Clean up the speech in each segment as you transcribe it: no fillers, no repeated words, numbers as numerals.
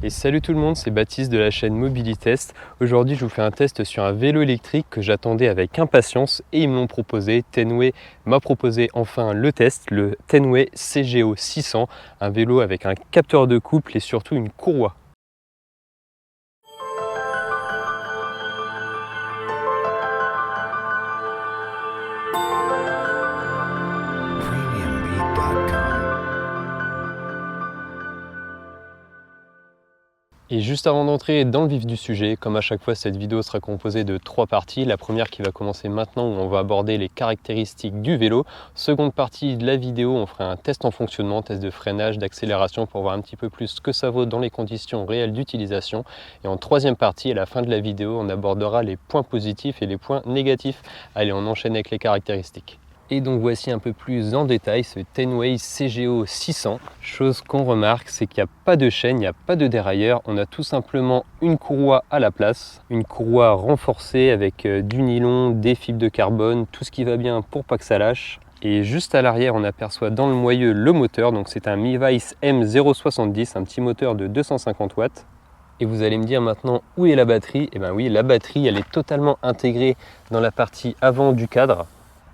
Et salut tout le monde, c'est Baptiste de la chaîne Mobilitest. Aujourd'hui, je vous fais un test sur un vélo électrique que j'attendais avec impatience et ils me l'ont proposé. Tenway m'a proposé enfin le test, le Tenway CGO 600, un vélo avec un capteur de couple et surtout une courroie. Et juste avant d'entrer dans le vif du sujet, comme à chaque fois, cette vidéo sera composée de 3 parties. La première qui va commencer maintenant où on va aborder les caractéristiques du vélo. Seconde partie de la vidéo, on fera un test en fonctionnement, test de freinage, d'accélération pour voir un petit peu plus ce que ça vaut dans les conditions réelles d'utilisation. Et en troisième partie, à la fin de la vidéo, on abordera les points positifs et les points négatifs. Allez, on enchaîne avec les caractéristiques. Et donc voici un peu plus en détail ce Tenway CGO 600. Chose qu'on remarque, c'est qu'il n'y a pas de chaîne, il n'y a pas de dérailleur. On a tout simplement une courroie à la place. Une courroie renforcée avec du nylon, des fibres de carbone, tout ce qui va bien pour pas que ça lâche. Et juste à l'arrière, on aperçoit dans le moyeu le moteur. Donc c'est un Mevice M070, un petit moteur de 250 watts. Et vous allez me dire maintenant où est la batterie? Et bien oui, la batterie, elle est totalement intégrée dans la partie avant du cadre.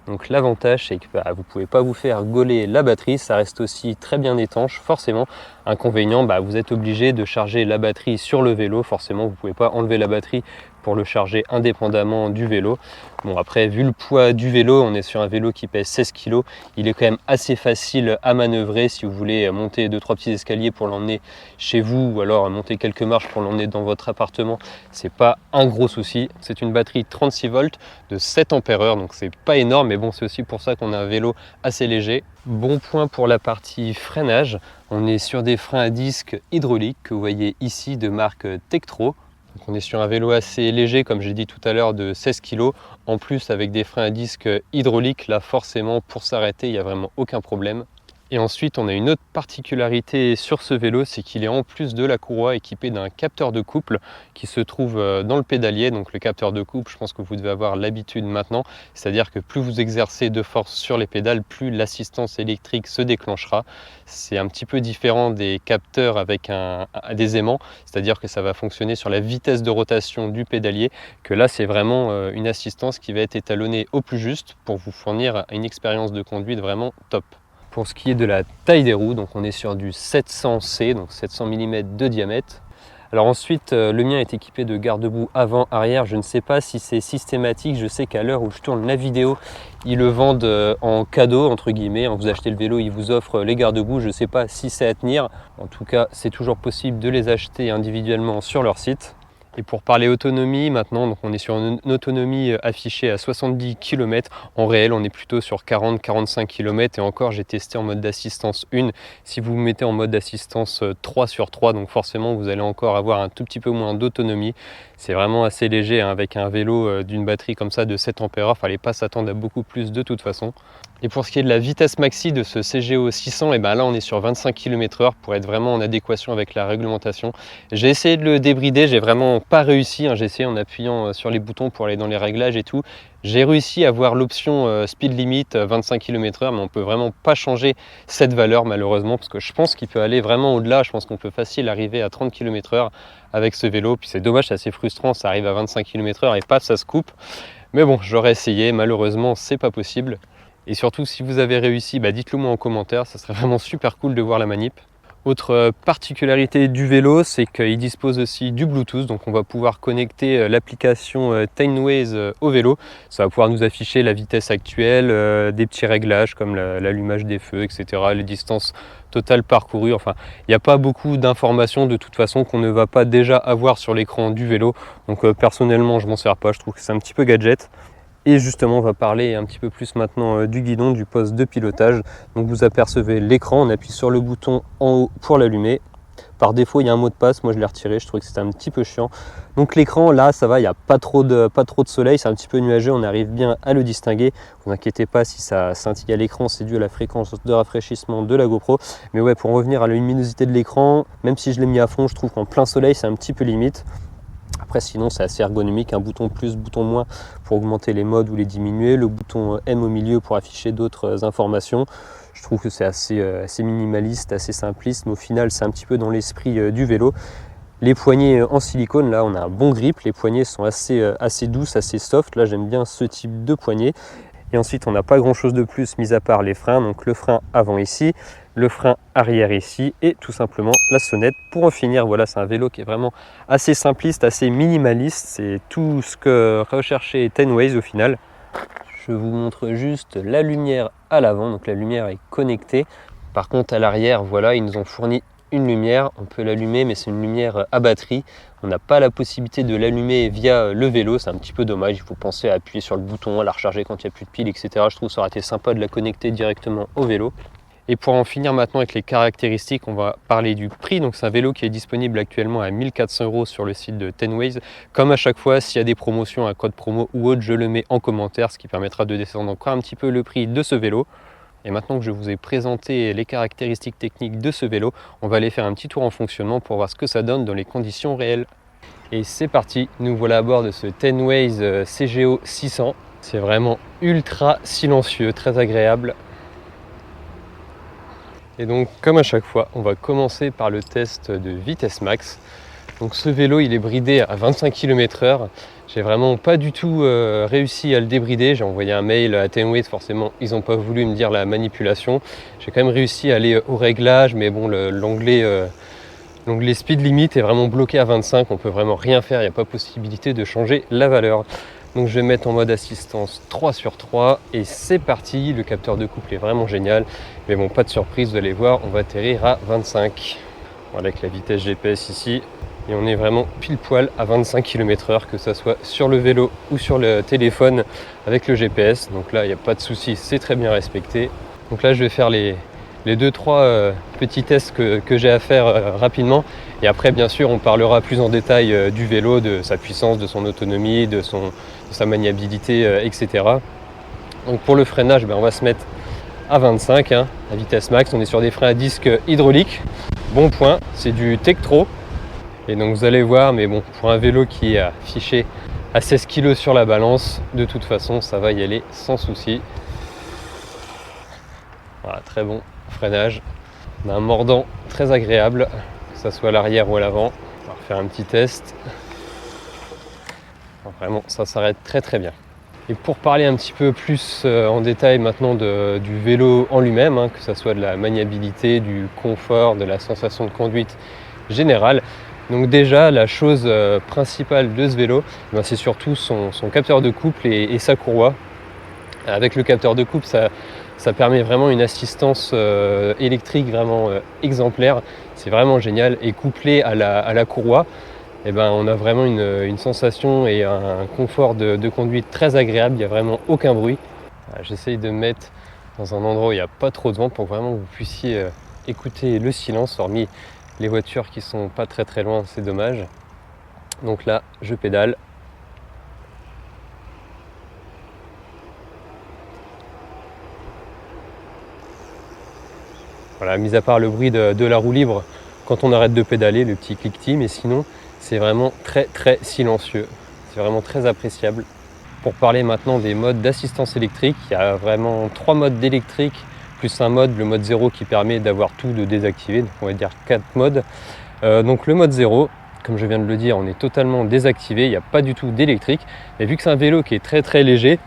Donc l'avantage, c'est que vous ne pouvez pas vous faire gauler la batterie, ça reste aussi très bien étanche, forcément. Inconvénient, vous êtes obligé de charger la batterie sur le vélo, forcément vous ne pouvez pas enlever la batterie pour le charger indépendamment du vélo. Bon après, vu le poids du vélo, on est sur un vélo qui pèse 16 kg, il est quand même assez facile à manœuvrer si vous voulez monter 2-3 petits escaliers pour l'emmener chez vous ou alors monter quelques marches pour l'emmener dans votre appartement, c'est pas un gros souci. C'est une batterie 36 volts de 7 ampères-heure, donc c'est pas énorme, mais bon, c'est aussi pour ça qu'on a un vélo assez léger. Bon point pour la partie freinage, on est sur des freins à disque hydrauliques que vous voyez ici de marque Tektro. Donc on est sur un vélo assez léger, comme j'ai dit tout à l'heure, de 16 kg. En plus, avec des freins à disque hydrauliques, là forcément pour s'arrêter, il n'y a vraiment aucun problème. Et ensuite, on a une autre particularité sur ce vélo, c'est qu'il est en plus de la courroie équipé d'un capteur de couple qui se trouve dans le pédalier. Donc le capteur de couple, je pense que vous devez avoir l'habitude maintenant, c'est-à-dire que plus vous exercez de force sur les pédales, plus l'assistance électrique se déclenchera. C'est un petit peu différent des capteurs avec des aimants, c'est-à-dire que ça va fonctionner sur la vitesse de rotation du pédalier, que là c'est vraiment une assistance qui va être étalonnée au plus juste pour vous fournir une expérience de conduite vraiment top. Pour ce qui est de la taille des roues, donc on est sur du 700C, donc 700 mm de diamètre. Alors ensuite, le mien est équipé de garde-boue avant-arrière. Je ne sais pas si c'est systématique. Je sais qu'à l'heure où je tourne la vidéo, ils le vendent en cadeau, entre guillemets. Vous achetez le vélo, ils vous offrent les garde-boue. Je ne sais pas si c'est à tenir. En tout cas, c'est toujours possible de les acheter individuellement sur leur site. Et pour parler autonomie, maintenant, donc on est sur une autonomie affichée à 70 km. En réel, on est plutôt sur 40-45 km. Et encore, j'ai testé en mode d'assistance 1. Si vous vous mettez en mode d'assistance 3 sur 3, donc forcément, vous allez encore avoir un tout petit peu moins d'autonomie. C'est vraiment assez léger, hein, avec un vélo d'une batterie comme ça de 7 ampères. Il ne fallait pas s'attendre à beaucoup plus de toute façon. Et pour ce qui est de la vitesse maxi de ce CGO 600, et là on est sur 25 km/h pour être vraiment en adéquation avec la réglementation. J'ai essayé de le débrider, j'ai vraiment pas réussi, hein. J'ai essayé en appuyant sur les boutons pour aller dans les réglages et tout. J'ai réussi à avoir l'option speed limit 25 km/h, mais on peut vraiment pas changer cette valeur malheureusement, parce que je pense qu'il peut aller vraiment au-delà. Je pense qu'on peut facile arriver à 30 km/h avec ce vélo. Puis c'est dommage, c'est assez frustrant, ça arrive à 25 km/h et paf, ça se coupe. Mais bon, j'aurais essayé, malheureusement c'est pas possible. Et surtout, si vous avez réussi, dites-le moi en commentaire, ça serait vraiment super cool de voir la manip. Autre particularité du vélo, c'est qu'il dispose aussi du Bluetooth, donc on va pouvoir connecter l'application Tenway au vélo. Ça va pouvoir nous afficher la vitesse actuelle, des petits réglages comme l'allumage des feux, etc., les distances totales parcourues. Enfin, il n'y a pas beaucoup d'informations de toute façon qu'on ne va pas déjà avoir sur l'écran du vélo. Donc personnellement, je m'en sers pas, je trouve que c'est un petit peu gadget. Et justement, on va parler un petit peu plus maintenant du guidon, du poste de pilotage. Donc vous apercevez l'écran, on appuie sur le bouton en haut pour l'allumer. Par défaut, il y a un mot de passe, moi je l'ai retiré, je trouvais que c'était un petit peu chiant. Donc l'écran, là, ça va, il n'y a pas trop de soleil, c'est un petit peu nuageux, on arrive bien à le distinguer. Ne vous inquiétez pas si ça scintille à l'écran, c'est dû à la fréquence de rafraîchissement de la GoPro. Mais ouais, pour en revenir à la luminosité de l'écran, même si je l'ai mis à fond, je trouve qu'en plein soleil, c'est un petit peu limite. Après sinon c'est assez ergonomique, un bouton plus, bouton moins pour augmenter les modes ou les diminuer, le bouton M au milieu pour afficher d'autres informations. Je trouve que c'est assez minimaliste, assez simpliste, mais au final c'est un petit peu dans l'esprit du vélo. Les poignées en silicone, là on a un bon grip, les poignées sont assez douces, assez soft, là j'aime bien ce type de poignée. Et ensuite on n'a pas grand chose de plus mis à part les freins, donc le frein avant ici, le frein arrière ici et tout simplement la sonnette. Pour en finir, voilà, c'est un vélo qui est vraiment assez simpliste, assez minimaliste, c'est tout ce que recherchait Tenways au final. Je vous montre juste la lumière à l'avant, donc la lumière est connectée. Par contre à l'arrière, voilà, ils nous ont fourni une lumière, on peut l'allumer mais c'est une lumière à batterie. On n'a pas la possibilité de l'allumer via le vélo, c'est un petit peu dommage, il faut penser à appuyer sur le bouton, à la recharger quand il n'y a plus de piles, etc. Je trouve que ça aurait été sympa de la connecter directement au vélo. Et pour en finir maintenant avec les caractéristiques, on va parler du prix. Donc c'est un vélo qui est disponible actuellement à 1 400 € sur le site de Tenways. Comme à chaque fois, s'il y a des promotions, un code promo ou autre, je le mets en commentaire, ce qui permettra de descendre encore un petit peu le prix de ce vélo. Et maintenant que je vous ai présenté les caractéristiques techniques de ce vélo, on va aller faire un petit tour en fonctionnement pour voir ce que ça donne dans les conditions réelles. Et c'est parti, nous voilà à bord de ce Tenways CGO 600. C'est vraiment ultra silencieux, très agréable. Et donc comme à chaque fois, on va commencer par le test de vitesse max. Donc ce vélo il est bridé à 25 km/h. J'ai vraiment pas du tout réussi à le débrider. J'ai envoyé un mail à Tenways, forcément ils n'ont pas voulu me dire la manipulation. J'ai quand même réussi à aller au réglage, mais bon l'onglet speed limit est vraiment bloqué à 25. On peut vraiment rien faire, il n'y a pas possibilité de changer la valeur. Donc je vais mettre en mode assistance 3/3 et c'est parti. Le capteur de couple est vraiment génial. Mais bon, pas de surprise, vous allez voir, on va atterrir à 25. Voilà avec la vitesse GPS ici. Et on est vraiment pile poil à 25 km/h, que ce soit sur le vélo ou sur le téléphone avec le GPS. Donc là, il n'y a pas de souci, c'est très bien respecté. Donc là, je vais faire les 2-3 petits tests que j'ai à faire rapidement. Et après, bien sûr, on parlera plus en détail du vélo, de sa puissance, de son autonomie, de sa maniabilité, etc. Donc pour le freinage, on va se mettre à 25, à vitesse max. On est sur des freins à disque hydrauliques. Bon point, c'est du Tektro. Et donc vous allez voir, mais bon, pour un vélo qui est affiché à 16 kg sur la balance, de toute façon, ça va y aller sans souci. Voilà, très bon freinage. On a un mordant très agréable, que ce soit à l'arrière ou à l'avant. On va refaire un petit test. Vraiment, ça s'arrête très très bien. Et pour parler un petit peu plus en détail maintenant du vélo en lui-même, que ce soit de la maniabilité, du confort, de la sensation de conduite générale. Donc déjà, la chose principale de ce vélo, c'est surtout son capteur de couple et sa courroie. Avec le capteur de couple, ça permet vraiment une assistance électrique vraiment exemplaire. C'est vraiment génial. Et couplé à la courroie, on a vraiment une sensation et un confort de conduite très agréable. Il n'y a vraiment aucun bruit. J'essaye de me mettre dans un endroit où il n'y a pas trop de vent pour vraiment que vous puissiez écouter le silence, hormis les voitures qui sont pas très très loin, c'est dommage. Donc là, je pédale. Voilà, mis à part le bruit de la roue libre quand on arrête de pédaler, le petit cliquetis, mais sinon c'est vraiment très très silencieux. C'est vraiment très appréciable. Pour parler maintenant des modes d'assistance électrique, il y a vraiment 3 modes d'électrique, plus un mode, le mode 0 qui permet d'avoir tout de désactivé, donc on va dire 4 modes. Donc le mode 0, comme je viens de le dire, on est totalement désactivé, il n'y a pas du tout d'électrique. Et vu que c'est un vélo qui est très très léger,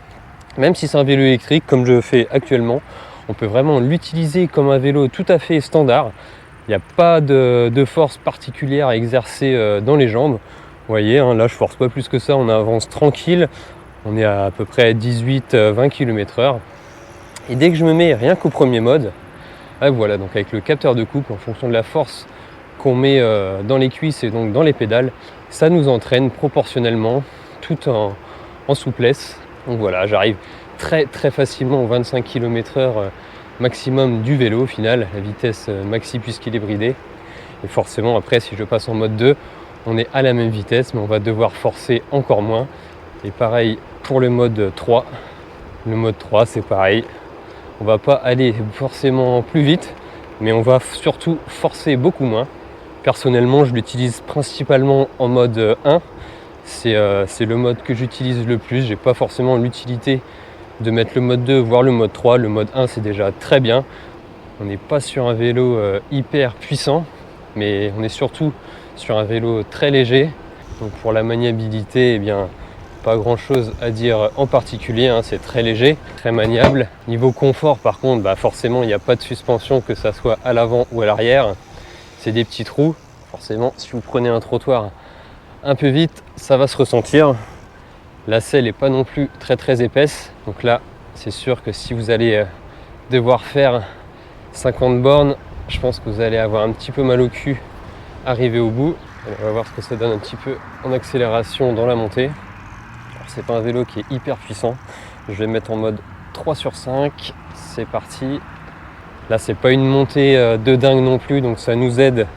même si c'est un vélo électrique comme je fais actuellement, on peut vraiment l'utiliser comme un vélo tout à fait standard. Il n'y a pas de force particulière à exercer dans les jambes. Vous voyez, là je force pas plus que ça, on avance tranquille. On est à peu près 18-20 km/h. Et dès que je me mets rien qu'au premier mode, voilà, donc avec le capteur de couple, en fonction de la force qu'on met dans les cuisses et donc dans les pédales, ça nous entraîne proportionnellement tout en souplesse. Donc voilà, j'arrive très très facilement aux 25 km/h maximum du vélo au final, la vitesse maxi puisqu'il est bridé. Et forcément après, si je passe en mode 2, on est à la même vitesse, mais on va devoir forcer encore moins. Et pareil pour le mode 3. Le mode 3, c'est pareil. On va pas aller forcément plus vite, mais on va surtout forcer beaucoup moins. Personnellement, je l'utilise principalement en mode 1. C'est le mode que j'utilise le plus. J'ai pas forcément l'utilité de mettre le mode 2, voire le mode 3. Le mode 1, c'est déjà très bien. On n'est pas sur un vélo hyper puissant. mais on est surtout sur un vélo très léger. Donc pour la maniabilité, eh bien, pas grand chose à dire en particulier, hein, c'est très léger, très maniable. Niveau confort par contre, forcément il n'y a pas de suspension, que ça soit à l'avant ou à l'arrière. C'est des petits trous, forcément si vous prenez un trottoir un peu vite, ça va se ressentir. La selle n'est pas non plus très épaisse, donc là c'est sûr que si vous allez devoir faire 50 bornes, je pense que vous allez avoir un petit peu mal au cul arrivé au bout. On va voir ce que ça donne un petit peu en accélération dans la montée. C'est pas un vélo qui est hyper puissant. Je vais mettre en mode 3/5. C'est parti. Là, c'est pas une montée de dingue non plus, donc ça nous aide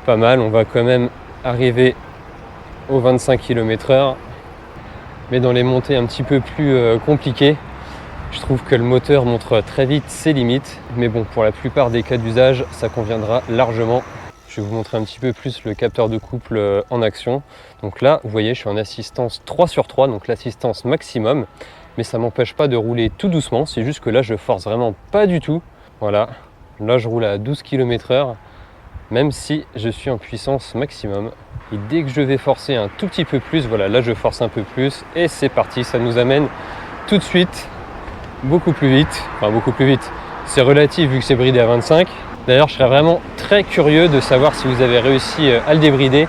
pas mal. On va quand même arriver aux 25 km/h. Mais dans les montées un petit peu plus compliquées, je trouve que le moteur montre très vite ses limites. Mais bon, pour la plupart des cas d'usage, ça conviendra largement. Je vais vous montrer un petit peu plus le capteur de couple en action. Donc là, vous voyez, je suis en assistance 3/3, donc l'assistance maximum. Mais ça ne m'empêche pas de rouler tout doucement. C'est juste que là, je force vraiment pas du tout. Voilà, là, je roule à 12 km/h, même si je suis en puissance maximum. Et dès que je vais forcer un tout petit peu plus, voilà, là, je force un peu plus. Et c'est parti, ça nous amène tout de suite beaucoup plus vite. Enfin, beaucoup plus vite. C'est relatif vu que c'est bridé à 25. D'ailleurs, je serais vraiment très curieux de savoir si vous avez réussi à le débrider.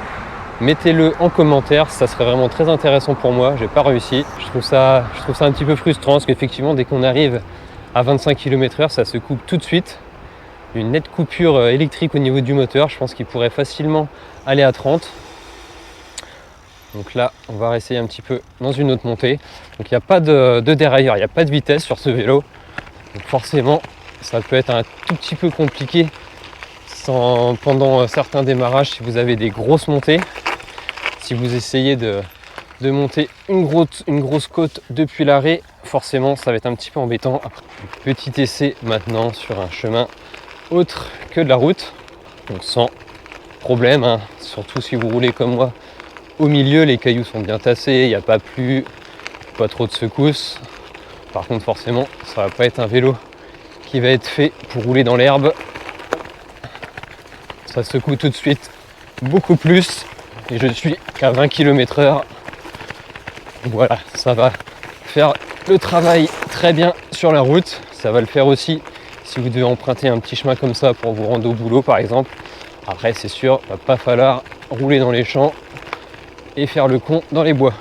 Mettez-le en commentaire, ça serait vraiment très intéressant pour moi. J'ai pas réussi. Je trouve ça un petit peu frustrant parce qu'effectivement, dès qu'on arrive à 25 km/h, ça se coupe tout de suite. Une nette coupure électrique au niveau du moteur. Je pense qu'il pourrait facilement aller à 30. Donc là, on va réessayer un petit peu dans une autre montée. Donc il n'y a pas de dérailleur, il n'y a pas de vitesse sur ce vélo. Donc forcément, ça peut être un tout petit peu compliqué pendant certains démarrages si vous avez des grosses montées. Si vous essayez de monter une grosse côte depuis l'arrêt, forcément ça va être un petit peu embêtant. Petit essai maintenant sur un chemin autre que de la route, donc sans problème, hein. Surtout si vous roulez comme moi au milieu, les cailloux sont bien tassés, il n'y a pas plu, pas trop de secousses. Par contre forcément ça va pas être un vélo qui va être fait pour rouler dans l'herbe. Ça secoue tout de suite beaucoup plus et je suis qu'à 20 km/h. Voilà, ça va faire le travail très bien sur la route. Ça va le faire aussi si vous devez emprunter un petit chemin comme ça pour vous rendre au boulot par exemple. Après c'est sûr, il va pas falloir rouler dans les champs et faire le con dans les bois.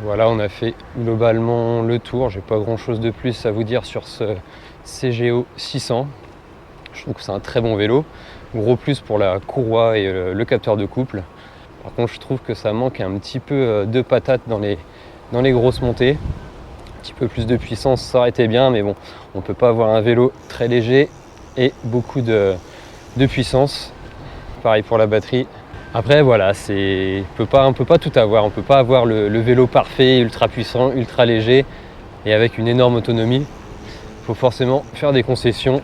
Voilà, on a fait globalement le tour. J'ai pas grand chose de plus à vous dire sur ce CGO 600. Je trouve que c'est un très bon vélo. Gros plus pour la courroie et le capteur de couple. Par contre, je trouve que ça manque un petit peu de patate dans les grosses montées. Un petit peu plus de puissance, ça aurait été bien, mais bon, on ne peut pas avoir un vélo très léger et beaucoup de puissance. Pareil pour la batterie. Après voilà, on peut pas tout avoir. On peut pas avoir le vélo parfait, ultra puissant, ultra léger et avec une énorme autonomie. Il faut forcément faire des concessions.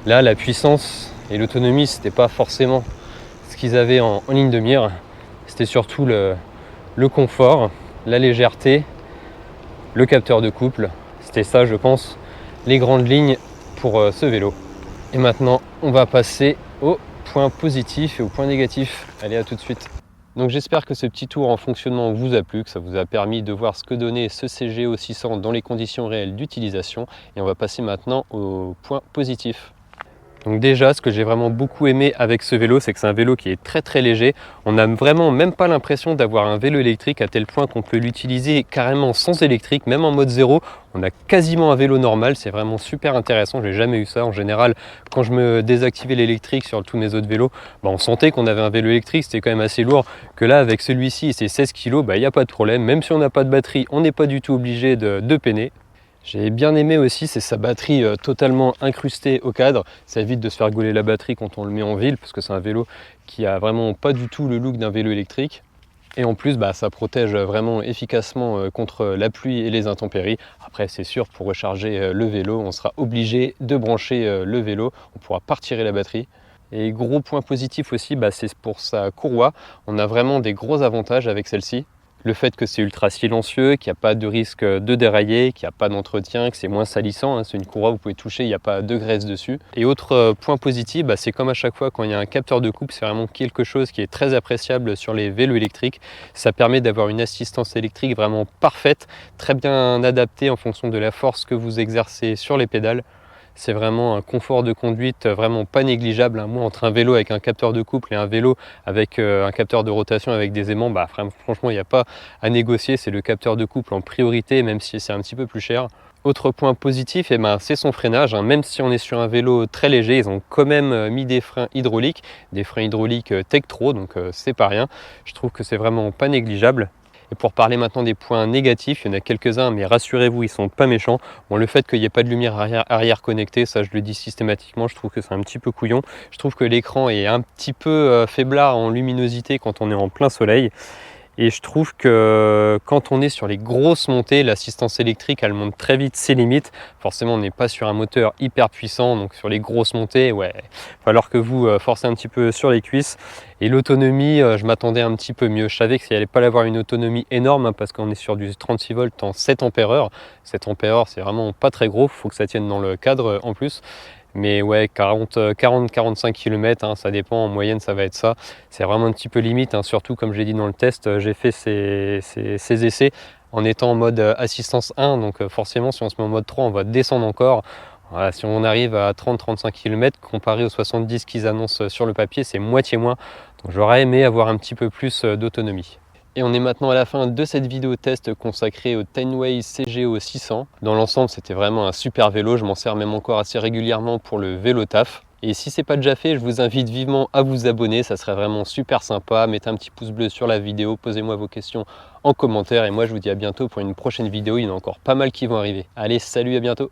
Là, la puissance et l'autonomie, c'était pas forcément ce qu'ils avaient en ligne de mire. C'était surtout le confort, la légèreté, le capteur de couple. C'était ça, je pense, les grandes lignes pour ce vélo. Et maintenant, on va passer au point positif et au point négatif. Allez, à tout de suite. Donc j'espère que ce petit tour en fonctionnement vous a plu, que ça vous a permis de voir ce que donnait ce CGO 600 dans les conditions réelles d'utilisation. Et on va passer maintenant au point positif. Donc déjà, ce que j'ai vraiment beaucoup aimé avec ce vélo, c'est que c'est un vélo qui est très léger. On n'a vraiment même pas l'impression d'avoir un vélo électrique à tel point qu'on peut l'utiliser carrément sans électrique, même en mode zéro. On a quasiment un vélo normal, c'est vraiment super intéressant. J'ai jamais eu ça. En général, quand je me désactivais l'électrique sur tous mes autres vélos, on sentait qu'on avait un vélo électrique, c'était quand même assez lourd. Que là, avec celui-ci et ses 16 kg, il n'y a pas de problème. Même si on n'a pas de batterie, on n'est pas du tout obligé de peiner. J'ai bien aimé aussi, c'est sa batterie totalement incrustée au cadre. Ça évite de se faire gauler la batterie quand on le met en ville, parce que c'est un vélo qui a vraiment pas du tout le look d'un vélo électrique. Et en plus, ça protège vraiment efficacement contre la pluie et les intempéries. Après, c'est sûr, pour recharger le vélo, on sera obligé de brancher le vélo. On ne pourra pas retirer la batterie. Et gros point positif aussi, c'est pour sa courroie. On a vraiment des gros avantages avec celle-ci. Le fait que c'est ultra silencieux, qu'il n'y a pas de risque de dérailler, qu'il n'y a pas d'entretien, que c'est moins salissant, hein. C'est une courroie, vous pouvez toucher, il n'y a pas de graisse dessus. Et autre point positif, c'est comme à chaque fois quand il y a un capteur de couple, c'est vraiment quelque chose qui est très appréciable sur les vélos électriques. Ça permet d'avoir une assistance électrique vraiment parfaite, très bien adaptée en fonction de la force que vous exercez sur les pédales. C'est vraiment un confort de conduite vraiment pas négligeable, hein. Moi, entre un vélo avec un capteur de couple et un vélo avec un capteur de rotation avec des aimants, franchement, il n'y a pas à négocier. C'est le capteur de couple en priorité, même si c'est un petit peu plus cher. Autre point positif, c'est son freinage, hein. Même si on est sur un vélo très léger, ils ont quand même mis des freins hydrauliques Tektro, donc c'est pas rien. Je trouve que c'est vraiment pas négligeable. Et pour parler maintenant des points négatifs, il y en a quelques-uns, mais rassurez-vous, ils sont pas méchants. Bon, le fait qu'il n'y ait pas de lumière arrière connectée, ça je le dis systématiquement, je trouve que c'est un petit peu couillon. Je trouve que l'écran est un petit peu faiblard en luminosité quand on est en plein soleil. Et je trouve que quand on est sur les grosses montées, l'assistance électrique, elle monte très vite ses limites. Forcément, on n'est pas sur un moteur hyper puissant, donc sur les grosses montées, ouais, il va falloir que vous forcez un petit peu sur les cuisses. Et l'autonomie, je m'attendais un petit peu mieux. Je savais qu'il n'allait pas avoir une autonomie énorme, hein, parce qu'on est sur du 36 volts en 7 ampères-heure. 7 ampères-heure, c'est vraiment pas très gros, il faut que ça tienne dans le cadre en plus. Mais ouais, 40-45 km, hein, ça dépend, en moyenne ça va être ça. C'est vraiment un petit peu limite, hein, surtout comme j'ai dit dans le test, j'ai fait ces essais en étant en mode assistance 1, donc forcément si on se met en mode 3, on va descendre encore. Voilà, si on arrive à 30-35 km, comparé aux 70 qu'ils annoncent sur le papier, c'est moitié moins. Donc j'aurais aimé avoir un petit peu plus d'autonomie. Et on est maintenant à la fin de cette vidéo test consacrée au Tenway CGO 600. Dans l'ensemble, c'était vraiment un super vélo. Je m'en sers même encore assez régulièrement pour le vélo taf. Et si ce n'est pas déjà fait, je vous invite vivement à vous abonner. Ça serait vraiment super sympa. Mettez un petit pouce bleu sur la vidéo. Posez-moi vos questions en commentaire. Et moi, je vous dis à bientôt pour une prochaine vidéo. Il y en a encore pas mal qui vont arriver. Allez, salut, à bientôt.